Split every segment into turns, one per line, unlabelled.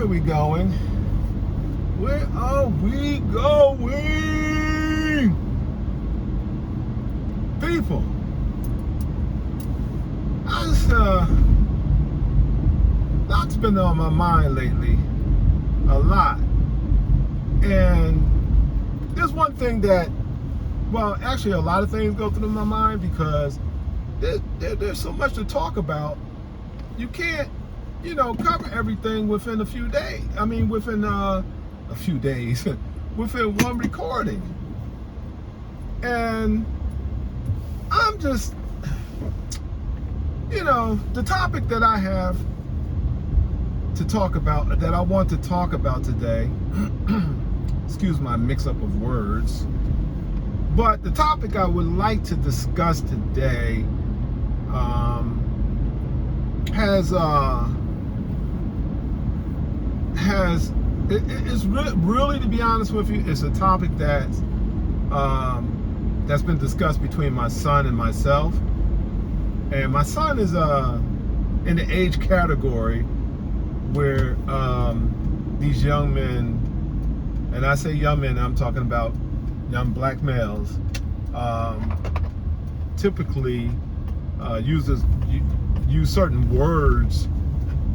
Where are we going? Where are we going? People, I just, lot's been on my mind lately. A lot. And there's one thing that, well, actually a lot of things go through my mind because there's so much to talk about. You can't, cover everything within a few days. I mean, within a few days, within one recording. And I'm just, the topic that I have to talk about, that I want to talk about today, excuse my mix-up of words, but the topic I would like to discuss today it's really, to be honest with you, it's a topic that's been discussed between my son and myself. And my son is in the age category where these young men, and I say young men, I'm talking about young black males, typically use certain words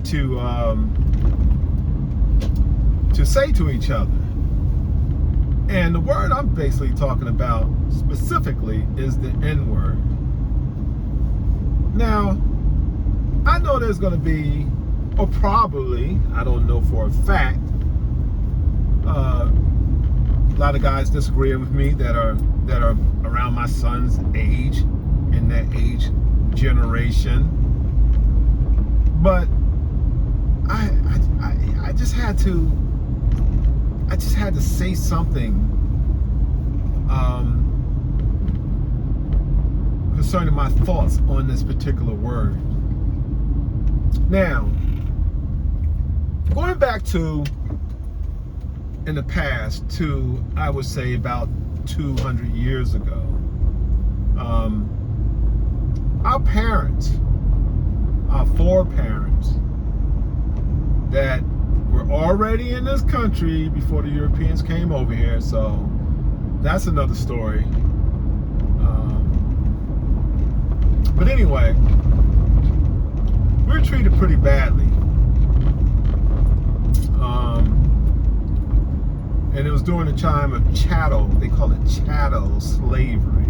to say to each other. And the word I'm basically talking about specifically is the N-word. Now, I know there's going to be, or probably, I don't know for a fact, a lot of guys disagreeing with me that are around my son's age, in that age generation. But I just had to say something concerning my thoughts on this particular word. Now, going back to in the past to, I would say, about 200 years ago, our parents, our foreparents that were already in this country before the Europeans came over here, so that's another story. But anyway, we were treated pretty badly. And it was during the time of chattel, they call it chattel slavery.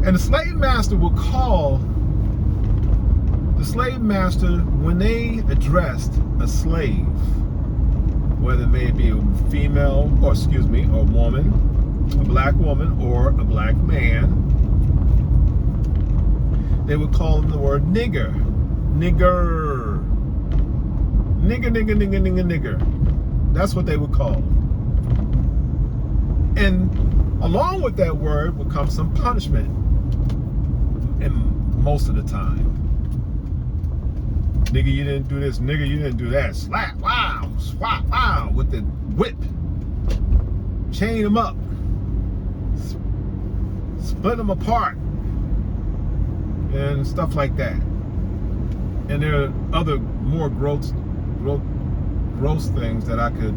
And the slave master would call, when they addressed a slave, whether it may be a female, or a woman, a black woman, or a black man, they would call him the word nigger. Nigger. Nigger, nigger, nigger, nigger, nigger. That's what they would call him. And along with that word would come some punishment, and most of the time. Nigga, you didn't do this. Nigga, you didn't do that. Slap, wow, swat, wow, with the whip. Chain them up. Split them apart. And stuff like that. And there are other more gross things that I could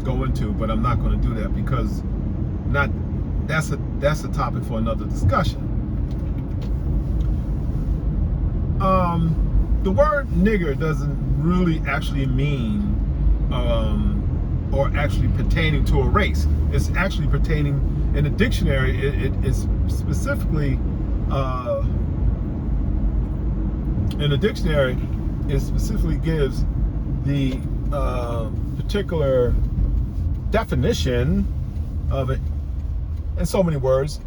go into, but I'm not going to do that because that's a topic for another discussion. The word nigger doesn't really actually mean or actually pertaining to a race. It's actually pertaining in a dictionary. It is specifically in the dictionary, it specifically gives the particular definition of it in so many words.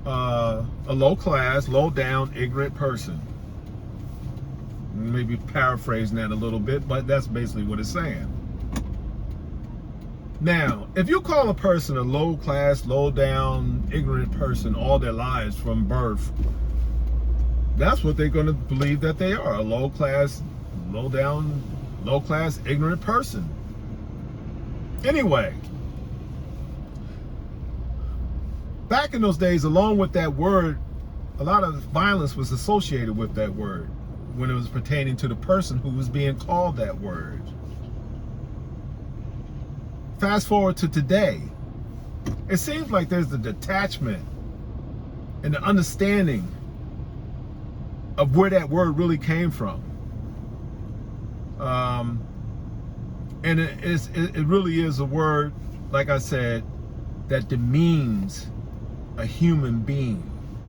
A low class, low down, ignorant person. Maybe paraphrasing that a little bit, but that's basically what it's saying. Now, if you call a person a low class, low down, ignorant person all their lives from birth, that's what they're going to believe that they are, a low class, low down, low class, ignorant person. Anyway, back in those days, along with that word, a lot of violence was associated with that word. when it was pertaining to the person who was being called that word. Fast forward to today, it seems like there's the detachment and the understanding of where that word really came from. And it really is a word, like I said, that demeans a human being.